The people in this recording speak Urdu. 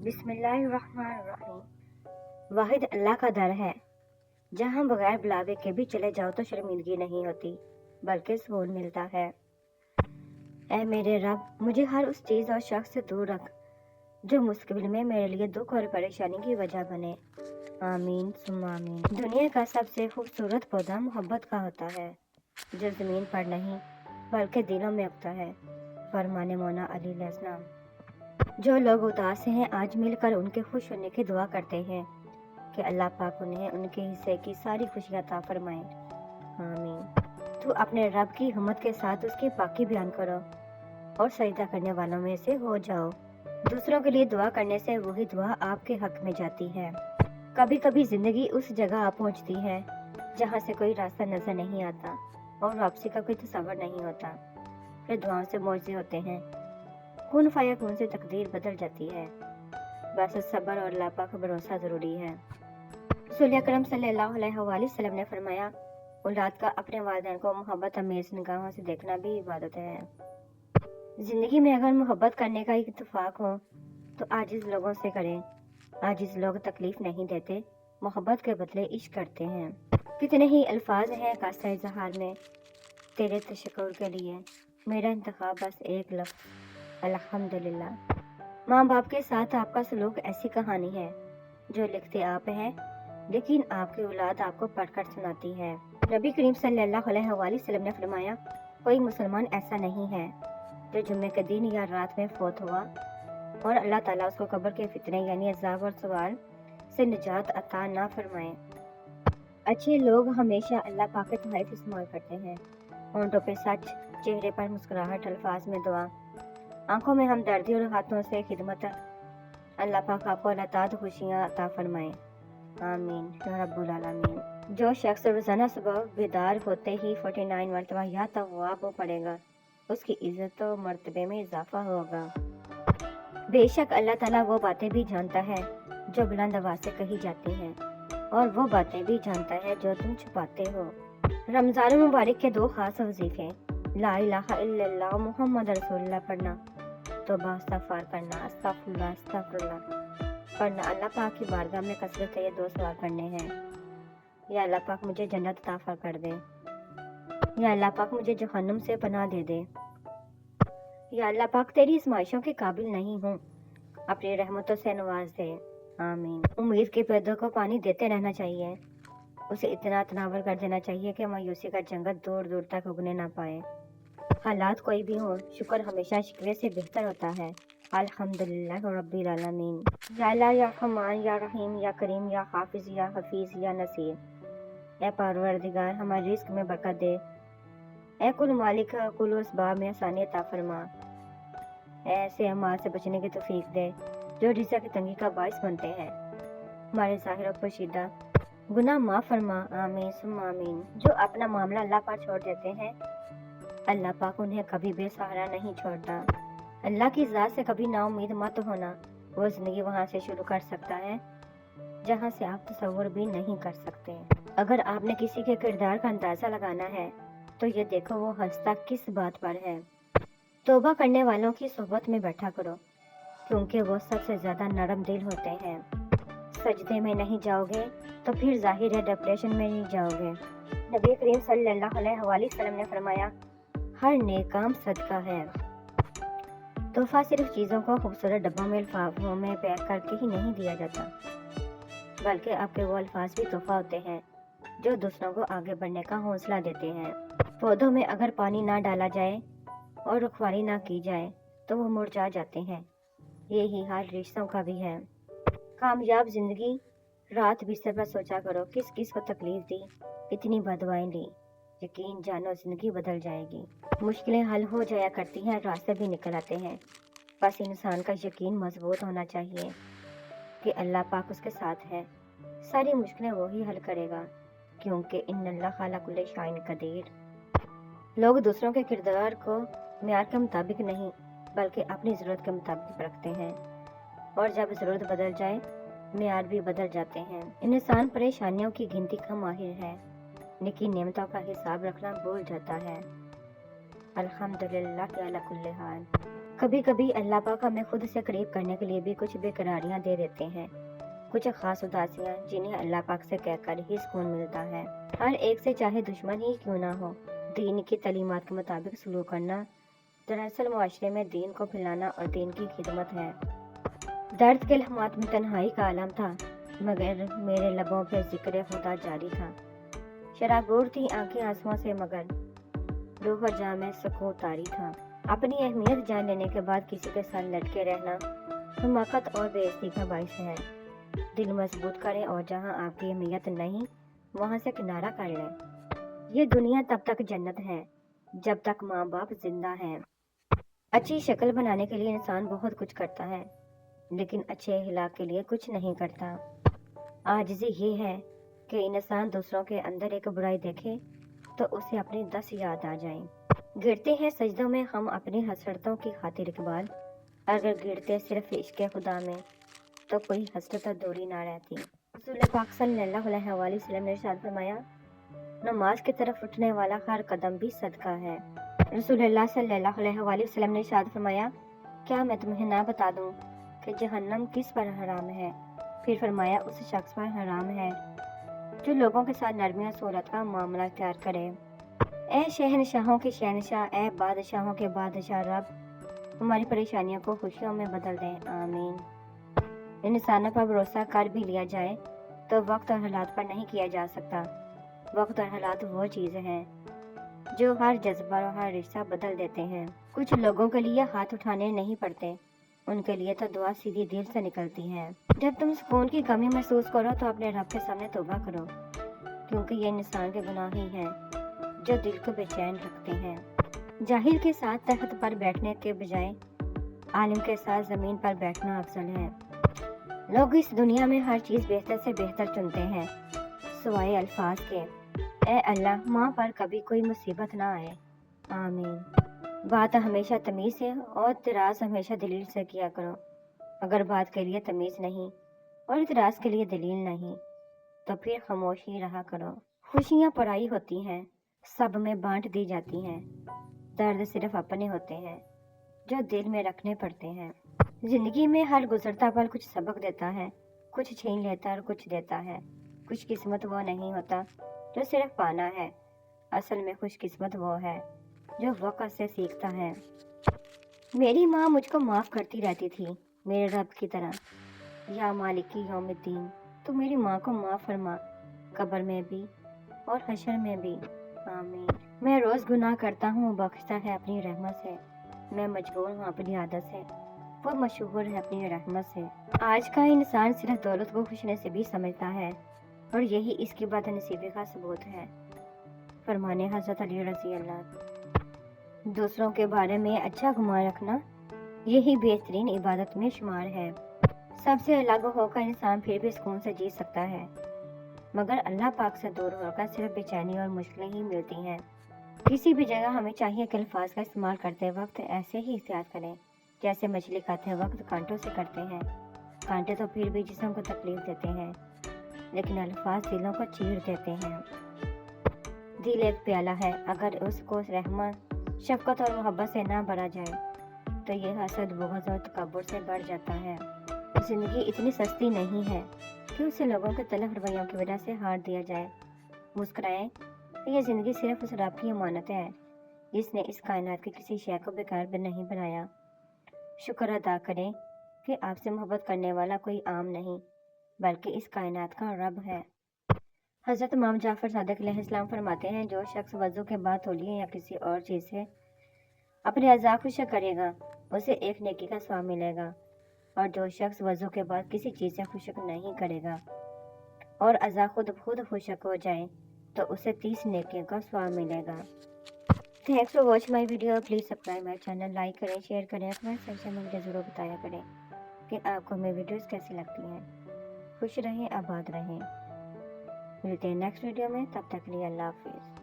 بسم اللہ الرحمن الرحیم۔ واحد اللہ کا در ہے جہاں بغیر بلاوے کے بھی چلے جاؤ تو شرمندگی نہیں ہوتی بلکہ سکون ملتا ہے۔ اے میرے رب، مجھے ہر اس چیز اور شخص سے دور رکھ جو مستقبل میں میرے لیے دکھ اور پریشانی کی وجہ بنے۔ آمین ثم آمین۔ دنیا کا سب سے خوبصورت پودا محبت کا ہوتا ہے جو زمین پر نہیں بلکہ دلوں میں اگتا ہے۔ فرمان مولا علی علیہ السلام۔ جو لوگ اداس ہیں آج مل کر ان کے خوش ہونے کی دعا کرتے ہیں کہ اللہ پاک انہیں ان کے حصے کی ساری خوشیاں عطا فرمائیں۔ آمین۔ تو اپنے رب کی ہمت کے ساتھ اس کی پاکی بیان کرو اور سجدہ کرنے والوں میں سے ہو جاؤ۔ دوسروں کے لیے دعا کرنے سے وہی دعا آپ کے حق میں جاتی ہے۔ کبھی کبھی زندگی اس جگہ آ پہنچتی ہے جہاں سے کوئی راستہ نظر نہیں آتا اور واپسی کا کوئی تصور نہیں ہوتا۔ پھر دعاؤں سے معجزے ہوتے ہیں، کن فیکون سے تقدیر بدل جاتی ہے۔ بس صبر اور اللہ پاک بھروسہ ضروری ہے۔ رسول اکرم صلی اللہ علیہ وآلہ وسلم نے فرمایا، اولاد کا اپنے والدین کو محبت امیز نگاہوں سے دیکھنا بھی عبادت ہے۔ زندگی میں اگر محبت کرنے کا اتفاق ہو تو عاجز لوگوں سے کریں۔ عاجز لوگ تکلیف نہیں دیتے، محبت کے بدلے عشق کرتے ہیں۔ کتنے ہی الفاظ ہیں قاصر اظہار میں تیرے تشکر کے لیے، میرا انتخاب بس ایک لفظ الحمدللہ۔ ماں باپ کے ساتھ آپ کا سلوک ایسی کہانی ہے جو لکھتے آپ ہیں لیکن آپ کی اولاد آپ کو پڑھ کر سناتی ہے۔ نبی کریم صلی اللہ علیہ وآلہ وسلم نے فرمایا، کوئی مسلمان ایسا نہیں ہے جو جمعے کے دن یا رات میں فوت ہوا اور اللہ تعالیٰ اس کو قبر کے فتنے یعنی عذاب اور سوال سے نجات عطا نہ فرمائے۔ اچھے لوگ ہمیشہ اللہ پاک کے تحائف استعمال کرتے ہیں، ہونٹوں پہ سچ، چہرے پر مسکراہٹ، الفاظ میں دعا، آنکھوں میں ہمدردی اور ہاتھوں سے خدمت۔ اللہ پاک آپ کو لاتعداد خوشیاں عطا فرمائے۔ آمین یا رب العالمین۔ جو شخص روزانہ صبح بیدار ہوتے ہی 49 مرتبہ یا تواب پڑھے گا اس کی عزت و مرتبے میں اضافہ ہوگا۔ بے شک اللہ تعالیٰ وہ باتیں بھی جانتا ہے جو بلند آواز سے کہی جاتی ہیں اور وہ باتیں بھی جانتا ہے جو تم چھپاتے ہو۔ رمضان مبارک کے دو خاص وظیفے، لا الہ الا اللہ محمد رسول اللہ پڑھنا، توبہ استغفار کرنا، استغفر اللہ پڑھنا، اللہ پاک کی بارگاہ میں کثرت سے یہ دو سوال کرنے ہیں۔ یا اللہ پاک مجھے جنت عطا کر دے، یا اللہ پاک مجھے جہنم سے پناہ دے دے، یا اللہ پاک تیری آزمائشوں کے قابل نہیں ہوں، اپنی رحمتوں سے نواز دے۔ آمین۔ امید کے پودوں کو پانی دیتے رہنا چاہیے، اسے اتنا تناور کر دینا چاہیے کہ مایوسی کا جنگل دور دور تک اگنے نہ پائے۔ حالات کوئی بھی ہو، شکر ہمیشہ شکوے سے بہتر ہوتا ہے۔ الحمدللہ رب العالمین۔ یا اللہ، یا رحمان، یا رحیم، یا کریم، یا حافظ، یا حفیظ، یا نصیر۔ اے پروردگار، ہمارے رزق میں برکت دے۔ اے کل مالک، کل اسباب میں آسانی عطا فرما۔ اے ایسے اعمال سے بچنے کی توفیق دے جو رزق کی تنگی کا باعث بنتے ہیں۔ ہمارے ظاہر و پوشیدہ گناہ معاف فرما۔ آمین ثم آمین۔ جو اپنا معاملہ اللہ پر چھوڑ دیتے ہیں اللہ پاک انہیں کبھی بے سہارا نہیں چھوڑتا۔ اللہ کی ذات سے کبھی نا امید مت ہونا، وہ زندگی وہاں سے شروع کر سکتا ہے جہاں سے آپ تصور بھی نہیں کر سکتے۔ اگر آپ نے کسی کے کردار کا اندازہ لگانا ہے تو یہ دیکھو وہ ہنستا کس بات پر ہے۔ توبہ کرنے والوں کی صحبت میں بیٹھا کرو کیونکہ وہ سب سے زیادہ نرم دل ہوتے ہیں۔ سجدے میں نہیں جاؤ گے تو پھر ظاہر ہے ڈپریشن میں نہیں جاؤ گے۔ نبی کریم صلی اللہ علیہ وآلہ وسلم نے فرمایا، ہر نیک کام صدقہ ہے۔ تحفہ صرف چیزوں کو خوبصورت ڈبوں میں لفافوں میں پیک کر کے ہی نہیں دیا جاتا بلکہ آپ کے وہ الفاظ بھی تحفہ ہوتے ہیں جو دوسروں کو آگے بڑھنے کا حوصلہ دیتے ہیں۔ پودوں میں اگر پانی نہ ڈالا جائے اور رکھوالی نہ کی جائے تو وہ مرجھا جاتے ہیں، یہی حال رشتوں کا بھی ہے۔ کامیاب زندگی رات بستر پر سوچا کرو کس کس کو تکلیف دی، کتنی بددعائیں لی، یقین جانو زندگی بدل جائے گی۔ مشکلیں حل ہو جایا کرتی ہیں، راستے بھی نکل آتے ہیں، بس انسان کا یقین مضبوط ہونا چاہیے کہ اللہ پاک اس کے ساتھ ہے۔ ساری مشکلیں وہی حل کرے گا کیونکہ ان اللہ علی کل شیء قدیر۔ لوگ دوسروں کے کردار کو معیار کے مطابق نہیں بلکہ اپنی ضرورت کے مطابق رکھتے ہیں اور جب ضرورت بدل جائے معیار بھی بدل جاتے ہیں۔ انسان پریشانیوں کی گنتی کا ماہر ہے لیکن نعمتوں کا حساب رکھنا بھول جاتا ہے۔ الحمدللہ علی کل حال۔ کبھی کبھی اللہ پاک ہمیں خود سے قریب کرنے کے لیے بھی کچھ بےقراریاں دے دیتے ہیں، کچھ خاص اداسیاں جنہیں اللہ پاک سے کہہ کر ہی سکون ملتا ہے۔ ہر ایک سے چاہے دشمن ہی کیوں نہ ہو، دین کی تعلیمات کے مطابق سلوک کرنا دراصل معاشرے میں دین کو پھیلانا اور دین کی خدمت ہے۔ درد کے لمحات میں تنہائی کا عالم تھا، مگر میرے لبوں پہ ذکر خدا جاری تھا۔ شرابور تھی آنکھیں آنسوؤں سے، مگر روح اور جاں میں سکون طاری تھا۔ اپنی اہمیت جان لینے کے بعد کسی کے ساتھ لٹکے رہنا حماقت اور بے عزتی کا باعث ہے۔ دل مضبوط کریں اور جہاں آپ کی اہمیت نہیں وہاں سے کنارہ کر لیں۔ یہ دنیا تب تک جنت ہے جب تک ماں باپ زندہ ہیں۔ اچھی شکل بنانے کے لیے انسان بہت کچھ کرتا ہے، لیکن اچھے اخلاق کے لیے کچھ نہیں کرتا۔ عاجزی یہ ہے کہ انسان دوسروں کے اندر ایک برائی دیکھے تو اسے اپنی 10 یاد آ جائیں۔ گرتے ہیں سجدوں میں ہم اپنی حسرتوں کی خاطر اقبال، اگر گرتے صرف عشق خدا میں تو کوئی حسرت دوری نہ رہتی۔ رسول پاک صلی اللہ علیہ وآلہ وسلم نے ارشاد فرمایا، نماز کی طرف اٹھنے والا ہر قدم بھی صدقہ ہے۔ رسول اللہ صلی اللہ علیہ وآلہ وسلم نے ارشاد فرمایا، کیا میں تمہیں نہ بتا دوں کہ جہنم کس پر حرام ہے؟ پھر فرمایا، اس شخص پر حرام ہے جو لوگوں کے ساتھ نرمی اور سہولت کا معاملہ اختیار کرے۔ اے شہنشاہوں کے شہنشاہ، اے بادشاہوں کے بادشاہ رب، ہماری پریشانیوں کو خوشیوں میں بدل دیں، آمین۔ انسانوں پر بھروسہ کر بھی لیا جائے تو وقت اور حالات پر نہیں کیا جا سکتا۔ وقت اور حالات وہ چیزیں ہیں جو ہر جذبہ اور ہر رشتہ بدل دیتے ہیں۔ کچھ لوگوں کے لیے ہاتھ اٹھانے نہیں پڑتے، ان کے لیے تو دعا سیدھی دل سے نکلتی ہے۔ جب تم سکون کی کمی محسوس کرو تو اپنے رب کے سامنے توبہ کرو، کیونکہ یہ انسان کے گناہ ہی ہیں جو دل کو بے چین رکھتے ہیں۔ جاہل کے ساتھ تخت پر بیٹھنے کے بجائے عالم کے ساتھ زمین پر بیٹھنا افضل ہے۔ لوگ اس دنیا میں ہر چیز بہتر سے بہتر چنتے ہیں سوائے الفاظ کے، اے اللہ ماں پر کبھی کوئی مصیبت نہ آئے، آمین۔ بات ہمیشہ تمیز سے اور اعتراض ہمیشہ دلیل سے کیا کرو۔ اگر بات کے لیے تمیز نہیں اور اعتراض کے لیے دلیل نہیں تو پھر خاموش ہی رہا کرو۔ خوشیاں پرائی ہوتی ہیں، سب میں بانٹ دی جاتی ہیں، درد صرف اپنے ہوتے ہیں جو دل میں رکھنے پڑتے ہیں۔ زندگی میں ہر گزرتا پل کچھ سبق دیتا ہے، کچھ چھین لیتا اور کچھ دیتا ہے۔ خوش قسمت وہ نہیں ہوتا جو صرف پانا ہے، اصل میں خوش قسمت وہ ہے جو وقت سے سیکھتا ہے۔ میری ماں مجھ کو معاف کرتی رہتی تھی میرے رب کی طرح، یا مالکی یوم الدین، تو میری ماں کو معاف فرما، قبر میں بھی اور حشر میں بھی، آمین۔ میں روز گناہ کرتا ہوں، وہ بخشتا ہے اپنی رحمت سے، میں مجبور ہوں اپنی عادت سے، وہ مشہور ہے اپنی رحمت سے۔ آج کا انسان صرف دولت کو خوش نصیبی سمجھتا ہے اور یہی اس کی بد نصیبی کا ثبوت ہے۔ فرمانے حضرت علی رضی اللہ۔ دوسروں کے بارے میں اچھا گمان رکھنا یہی بہترین عبادت میں شمار ہے۔ سب سے الگ ہو کر انسان پھر بھی سکون سے جی سکتا ہے، مگر اللہ پاک سے دور ہو کر صرف بے چینی اور مشکلیں ہی ملتی ہیں۔ کسی بھی جگہ ہمیں چاہیے کہ الفاظ کا استعمال کرتے وقت ایسے ہی احتیاط کریں جیسے مچھلی کھاتے وقت کانٹوں سے کرتے ہیں۔ کانٹے تو پھر بھی جسم کو تکلیف دیتے ہیں، لیکن الفاظ دلوں کو چیر دیتے ہیں۔ دل ایک پیالہ ہے، اگر اس کو رحمت، شفقت اور محبت سے نہ بھرا جائے تو یہ حسد، بغض اور تکبر سے بڑھ جاتا ہے۔ زندگی اتنی سستی نہیں ہے کہ اسے لوگوں کے تلخ رویوں کی وجہ سے ہار دیا جائے۔ مسکرائیں، یہ زندگی صرف اس رب کی امانت ہے جس نے اس کائنات کی کسی شے کو بیکار بھی نہیں بنایا۔ شکر ادا کریں کہ آپ سے محبت کرنے والا کوئی عام نہیں بلکہ اس کائنات کا رب ہے۔ حضرت امام جعفر صادق علیہ السلام فرماتے ہیں، جو شخص وضو کے بعد تولیے یا کسی اور چیز سے اپنے اعضاء خشک کرے گا اسے ایک نیکی کا ثواب ملے گا، اور جو شخص وضو کے بعد کسی چیز سے خشک نہیں کرے گا اور اعضاء خود خشک ہو جائیں تو اسے 30 نیکیوں کا ثواب ملے گا۔ Thanks for watch my video, please subscribe my channel, like کریں، شیئر کریں، کمنٹ سیکشن میں مجھے ضرور بتایا کریں کہ آپ کو میری ویڈیوز کیسی لگتی ہیں۔ خوش رہیں، آباد رہیں۔ ملتے ہیں نیکسٹ ویڈیو میں، تب تک کے لیے اللہ حافظ۔